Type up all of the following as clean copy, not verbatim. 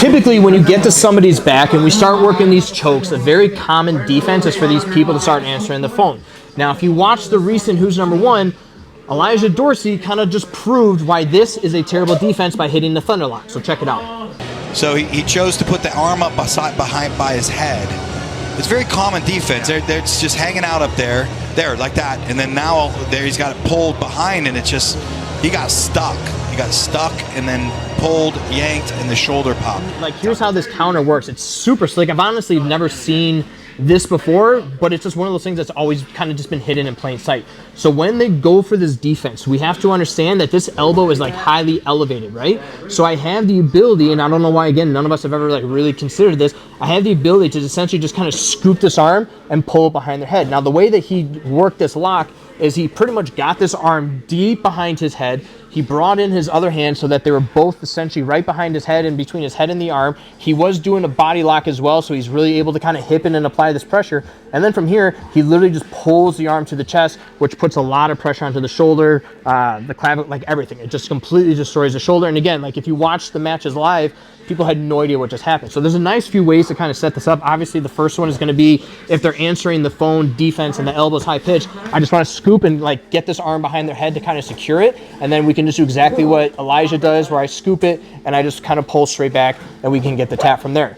Typically, when you get to somebody's back and we start working these chokes, a very common defense is for these people to start answering the phone. Now, if you watch the recent Who's Number One, Elijah Dorsey kind of just proved why this is a terrible defense by hitting the Thunderlock. So check it out. So he chose to put the arm up behind by his head. It's very common defense. It's just hanging out up there, like that, and then now there he's got it pulled behind, and it's just he got stuck. He got stuck and then pulled, yanked, and the shoulder popped. Like, here's how this counter works. It's super slick. I've honestly never seen this before, but it's just one of those things that's always kind of just been hidden in plain sight. So when they go for this defense, we have to understand that this elbow is like highly elevated, right? So I have the ability, and I don't know why, again, none of us have ever like really considered this, I have the ability to essentially just kind of scoop this arm and pull it behind their head. Now, the way that he worked this lock is he pretty much got this arm deep behind his head. He brought in his other hand so that they were both essentially right behind his head and between his head and the arm. He was doing a body lock as well, so he's really able to kind of hip in and apply this pressure. And then from here, he literally just pulls the arm to the chest, which puts a lot of pressure onto the shoulder, the clavicle, like everything. It just completely destroys the shoulder. And again, like if you watch the matches live, people had no idea what just happened. So there's a nice few ways to kind of set this up. Obviously, the first one is going to be if they're answering the phone defense and the elbow's high pitch, I just want to scoop and like get this arm behind their head to kind of secure it. And then we can just do exactly what Elijah does, where I scoop it and I just kind of pull straight back and we can get the tap from there.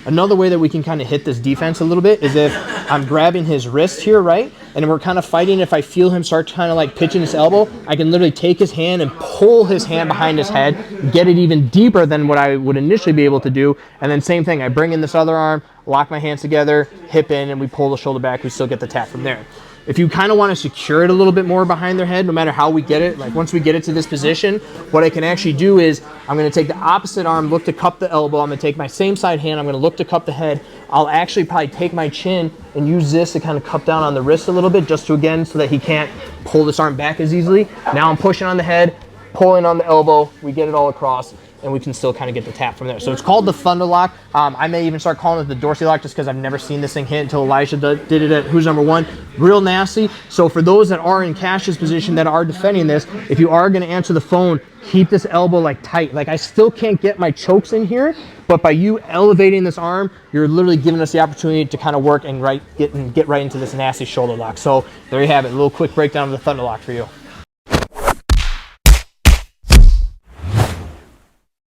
Another way that we can kind of hit this defense a little bit is if I'm grabbing his wrist here, right? And we're kind of fighting. If I feel him start kind of like pitching his elbow, I can literally take his hand and pull his hand behind his head, get it even deeper than what I would initially be able to do. And then same thing, I bring in this other arm, lock my hands together, hip in, and we pull the shoulder back. We still get the tap from there. If you kind of want to secure it a little bit more behind their head, no matter how we get it, like once we get it to this position, what I can actually do is I'm going to take the opposite arm, look to cup the elbow. I'm going to take my same side hand. I'm going to look to cup the head. I'll actually probably take my chin and use this to kind of cup down on the wrist a little bit, just to, again, so that he can't pull this arm back as easily. Now I'm pushing on the head, pulling on the elbow. We get it all across, and we can still kind of get the tap from there. So it's called the Thunder Lock. I may even start calling it the Dorsey Lock just because I've never seen this thing hit until Elijah did it at Who's Number One. Real nasty. So for those that are in Cash's position that are defending this, if you are going to answer the phone, keep this elbow like tight. Like I still can't get my chokes in here, but by you elevating this arm, you're literally giving us the opportunity to kind of work and get right into this nasty shoulder lock. So there you have it, a little quick breakdown of the Thunder Lock for you.